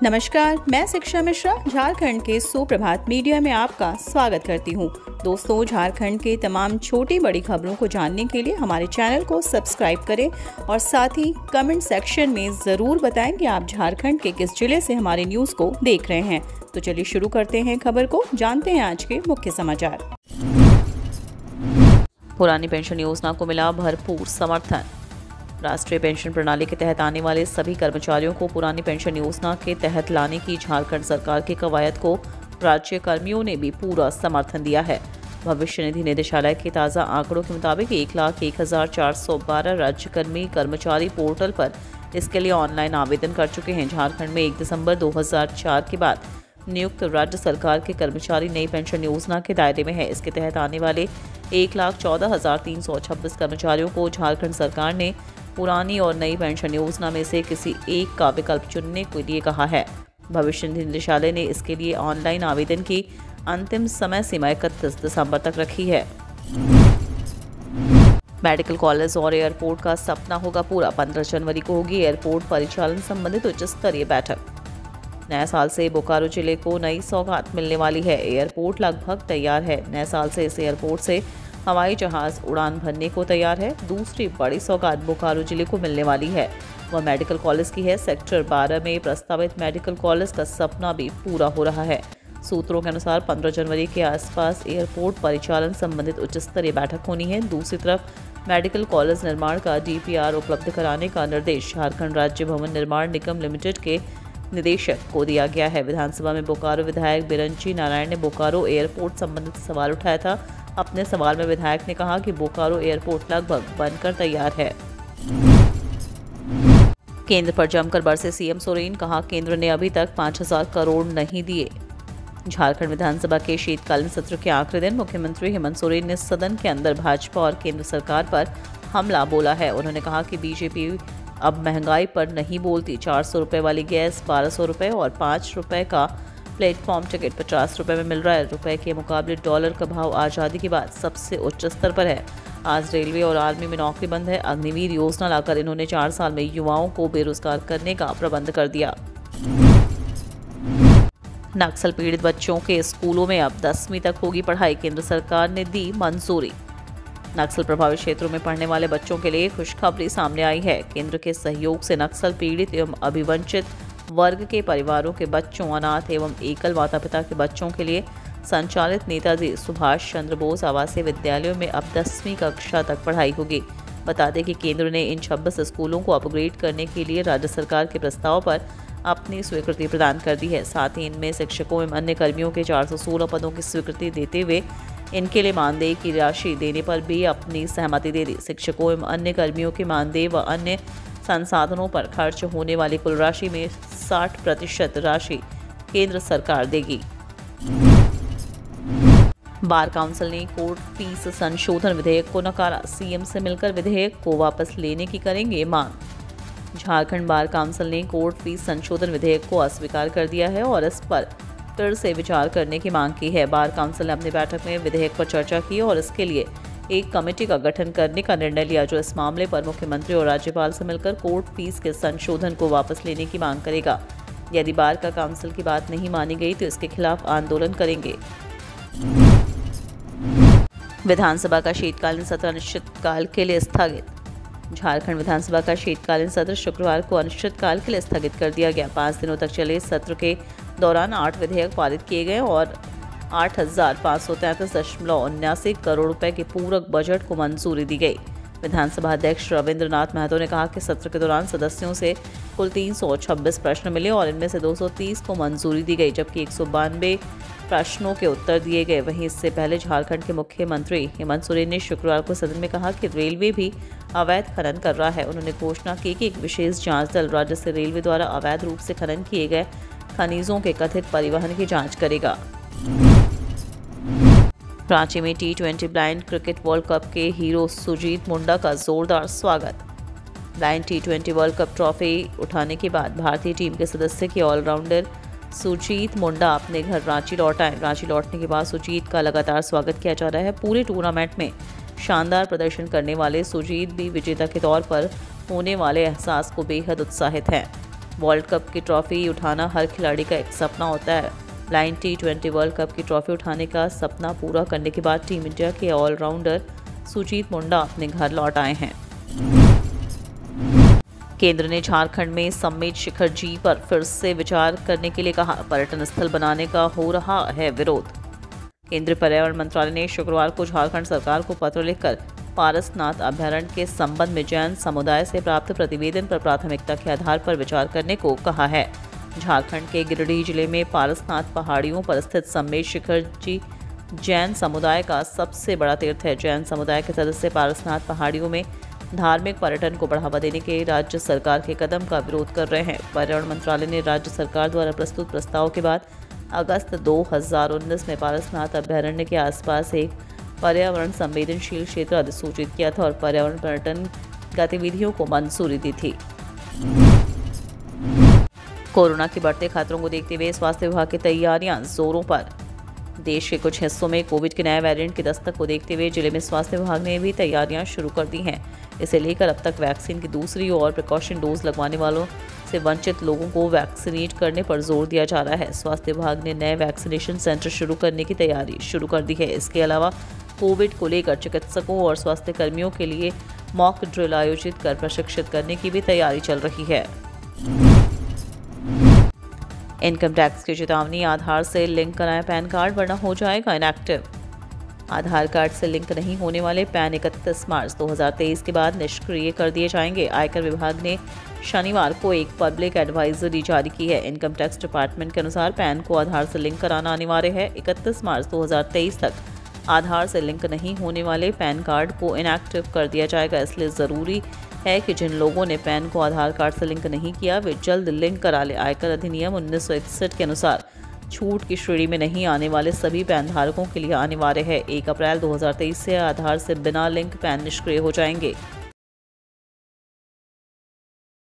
नमस्कार, मैं शिक्षा मिश्रा झारखंड के सुप्रभात मीडिया में आपका स्वागत करती हूँ। दोस्तों, झारखंड के तमाम छोटी बड़ी खबरों को जानने के लिए हमारे चैनल को सब्सक्राइब करें और साथ ही कमेंट सेक्शन में ज़रूर बताएं कि आप झारखंड के किस जिले से हमारे न्यूज़ को देख रहे हैं। तो चलिए शुरू करते हैं खबर को, जानते हैं आज के मुख्य समाचार। पुरानी पेंशन योजना को मिला भरपूर समर्थन। राष्ट्रीय पेंशन प्रणाली के तहत आने वाले सभी कर्मचारियों को पुरानी पेंशन योजना के तहत लाने की झारखंड सरकार की कवायद को राज्य कर्मियों ने भी पूरा समर्थन दिया है। भविष्य निधि निदेशालय के ताज़ा आंकड़ों के मुताबिक 1,01,412 राज्यकर्मी कर्मचारी पोर्टल पर इसके लिए ऑनलाइन आवेदन कर चुके हैं। झारखंड में 1 दिसंबर 2004 के बाद नियुक्त राज्य सरकार के कर्मचारी नई पेंशन योजना के दायरे में है। इसके तहत आने वाले 1,14,326 कर्मचारियों को झारखंड सरकार ने पुरानी और नई पेंशन योजना में से किसी एक का विकल्प चुनने के लिए कहा है। भविष्य निधि निदेशालय ने इसके लिए ऑनलाइन आवेदन की अंतिम समय सीमा 31 दिसंबर तक रखी है। मेडिकल कॉलेज और एयरपोर्ट का सपना होगा पूरा। 15 जनवरी को होगी एयरपोर्ट परिचालन संबंधित उच्च स्तरीय बैठक। नए साल से बोकारो जिले को नई सौगात मिलने वाली है। एयरपोर्ट लगभग तैयार है। नए साल से इस एयरपोर्ट से हवाई जहाज उड़ान भरने को तैयार है। दूसरी बड़ी सौगात बोकारो जिले को मिलने वाली है, वह मेडिकल कॉलेज की है। सेक्टर 12 में प्रस्तावित मेडिकल कॉलेज का सपना भी पूरा हो रहा है। सूत्रों के अनुसार 15 जनवरी के आसपास एयरपोर्ट परिचालन संबंधित उच्च स्तरीय बैठक होनी है। दूसरी तरफ मेडिकल कॉलेज निर्माण का DPR उपलब्ध कराने का निर्देश झारखंड राज्य भवन निर्माण निगम लिमिटेड के निदेशक को दिया गया है। विधानसभा में बोकारो विधायक बिरंची नारायण ने बोकारो एयरपोर्ट संबंधित सवाल उठाया था। अपने सवाल में विधायक ने कहा कि बोकारो एयरपोर्ट लगभग बनकर तैयार है। केंद्र पर जमकर बरसे CM सोरेन, कहा केंद्र ने अभी तक 5,000 करोड़ नहीं दिए। झारखंड विधानसभा के शीतकालीन सत्र के आखिरी दिन मुख्यमंत्री हेमंत सोरेन ने सदन के अंदर भाजपा और केंद्र सरकार पर हमला बोला है। उन्होंने कहा कि बीजेपी अब महंगाई पर नहीं बोलती। 400 रुपये वाली गैस 1200 रुपये और 5 रुपये का प्लेटफॉर्म टिकट 50 रुपये में मिल रहा है। रुपए के मुकाबले डॉलर का भाव आज़ादी के बाद सबसे उच्च स्तर पर है। आज रेलवे और आर्मी में नौकरी बंद है। अग्निवीर योजना लाकर इन्होंने 4 साल में युवाओं को बेरोजगार करने का प्रबंध कर दिया। नक्सल पीड़ित बच्चों के स्कूलों में अब 10वीं तक होगी पढ़ाई। केंद्र सरकार ने दी मंजूरी। नक्सल प्रभावित क्षेत्रों में पढ़ने वाले बच्चों के लिए खुशखबरी सामने आई है। केंद्र के सहयोग से नक्सल पीड़ित एवं अभिवंचित वर्ग के परिवारों के बच्चों, अनाथ एवं एकल माता पिता के बच्चों के लिए संचालित नेताजी सुभाष चंद्र बोस आवासीय विद्यालयों में अब 10वीं कक्षा तक पढ़ाई होगी। बता दें कि केंद्र ने इन 26 स्कूलों को अपग्रेड करने के लिए राज्य सरकार के प्रस्ताव पर अपनी स्वीकृति प्रदान कर दी है। साथ ही इनमें शिक्षकों एवं अन्य कर्मियों के 416 पदों की स्वीकृति देते हुए इनके लिए मानदेय की राशि देने पर भी अपनी सहमति दे दी। शिक्षकों एवं अन्य कर्मियों के मानदेय व अन्य संसाधनों पर खर्च होने वाली कुल राशि में 60% राशि केंद्र सरकार देगी। बार काउंसिल ने कोर्ट फीस संशोधन विधेयक को नकारा। CM से मिलकर विधेयक को वापस लेने की करेंगे मांग। झारखंड बार काउंसिल ने कोर्ट फीस संशोधन विधेयक को अस्वीकार कर दिया है और इस पर फिर से विचार करने की मांग की है। बार काउंसिल ने अपनी बैठक में विधेयक पर चर्चा की और इसके लिए एक कमेटी का गठन करने का निर्णय लिया, जो इस मामले पर मुख्यमंत्री और राज्यपाल से मिलकर कोर्ट फीस के संशोधन को वापस लेने की मांग करेगा। यदि बार का काउंसिल की बात नहीं मानी गई तो इसके खिलाफ आंदोलन करेंगे। विधानसभा का शीतकालीन सत्र अनिश्चितकाल के लिए स्थगित। झारखंड विधानसभा का शीतकालीन सत्र शुक्रवार को अनिश्चितकाल के लिए स्थगित कर दिया गया। 5 दिनों तक चले सत्र के दौरान 8 विधेयक पारित किए गए और 8,533.79 करोड़ रुपए के पूरक बजट को मंजूरी दी गई। विधानसभा अध्यक्ष रविंद्रनाथ महतो ने कहा कि सत्र के दौरान सदस्यों से कुल 326 प्रश्न मिले और इनमें से 230 को मंजूरी दी गई, जबकि 192 प्रश्नों के उत्तर दिए गए। वहीं इससे पहले झारखंड के मुख्यमंत्री हेमंत सोरेन ने शुक्रवार को सदन में कहा कि रेलवे भी अवैध खनन कर रहा है। उन्होंने घोषणा की कि एक विशेष जांच दल राज्य से रेलवे द्वारा अवैध रूप से खनन किए गए खनिजों के कथित परिवहन की जाँच करेगा। रांची में T20 blind cricket world cup के हीरो सुजीत मुंडा का जोरदार स्वागत। Blind T20 world cup trophy उठाने के बाद भारतीय टीम के सदस्य के ऑलराउंडर सुजीत मुंडा अपने घर रांची लौट आए। रांची लौटने के बाद सुजीत का लगातार स्वागत किया जा रहा है। पूरे टूर्नामेंट में शानदार प्रदर्शन करने वाले सुजीत भी विजेता के तौर पर होने वाले एहसास को बेहद उत्साहित हैं। वर्ल्ड कप की ट्रॉफी उठाना हर खिलाड़ी का एक सपना होता है। ब्लाइंड T20 वर्ल्ड कप की ट्रॉफी उठाने का सपना पूरा करने के बाद टीम इंडिया के ऑलराउंडर सुजीत मुंडा अपने घर लौट आए हैं। केंद्र ने झारखंड में सम्मेद शिखर जी पर फिर से विचार करने के लिए कहा। पर्यटन स्थल बनाने का हो रहा है विरोध। केंद्रीय पर्यावरण मंत्रालय ने शुक्रवार को झारखंड सरकार को पत्र लिखकर पारसनाथ अभयारण्य के संबंध में जैन समुदाय से प्राप्त प्रतिवेदन पर प्राथमिकता के आधार पर विचार करने को कहा है। झारखंड के गिरिडीह जिले में पारसनाथ पहाड़ियों पर स्थित सम्मेद शिखर जी जैन समुदाय का सबसे बड़ा तीर्थ है। जैन समुदाय के सदस्य पारसनाथ पहाड़ियों में धार्मिक पर्यटन को बढ़ावा देने के राज्य सरकार के कदम का विरोध कर रहे हैं। पर्यावरण मंत्रालय ने राज्य सरकार द्वारा प्रस्तुत प्रस्ताव के बाद अगस्त 2019 में पारसनाथ अभयारण्य के आसपास एक पर्यावरण संवेदनशील क्षेत्र अधिसूचित किया था और पर्यावरण पर्यटन गतिविधियों को मंजूरी दी थी। कोरोना के बढ़ते खतरों को देखते हुए स्वास्थ्य विभाग की तैयारियां जोरों पर। देश के कुछ हिस्सों में कोविड के नए वेरिएंट की दस्तक को देखते हुए जिले में स्वास्थ्य विभाग ने भी तैयारियां शुरू कर दी हैं। इसे लेकर अब तक वैक्सीन की दूसरी और प्रिकॉशन डोज लगवाने वालों से वंचित लोगों को वैक्सीनेट करने पर जोर दिया जा रहा है। स्वास्थ्य विभाग ने नए वैक्सीनेशन सेंटर शुरू करने की तैयारी शुरू कर दी है। इसके अलावा कोविड को लेकर चिकित्सकों और स्वास्थ्य कर्मियों के लिए मॉक ड्रिल आयोजित कर प्रशिक्षित करने की भी तैयारी चल रही है। इनकम टैक्स की चेतावनी। आधार से लिंक कराएं पैन कार्ड वरना हो जाएगा इनएक्टिव। आधार कार्ड से लिंक नहीं होने वाले पैन 31 मार्च 2023 के बाद निष्क्रिय कर दिए जाएंगे। आयकर विभाग ने शनिवार को एक पब्लिक एडवाइजरी जारी की है। इनकम टैक्स डिपार्टमेंट के अनुसार पैन को आधार से लिंक कराना अनिवार्य है। 31 मार्च 2023 तक आधार से लिंक नहीं होने वाले पैन कार्ड को इनएक्टिव कर दिया जाएगा। इसलिए ज़रूरी है कि जिन लोगों ने पैन को आधार कार्ड से लिंक नहीं किया वे जल्द लिंक करा ले। आयकर अधिनियम 1961 के अनुसार छूट की श्रेणी में नहीं आने वाले सभी पैन धारकों के लिए अनिवार्य है। 1 अप्रैल 2023 से आधार से बिना लिंक पैन निष्क्रिय हो जाएंगे।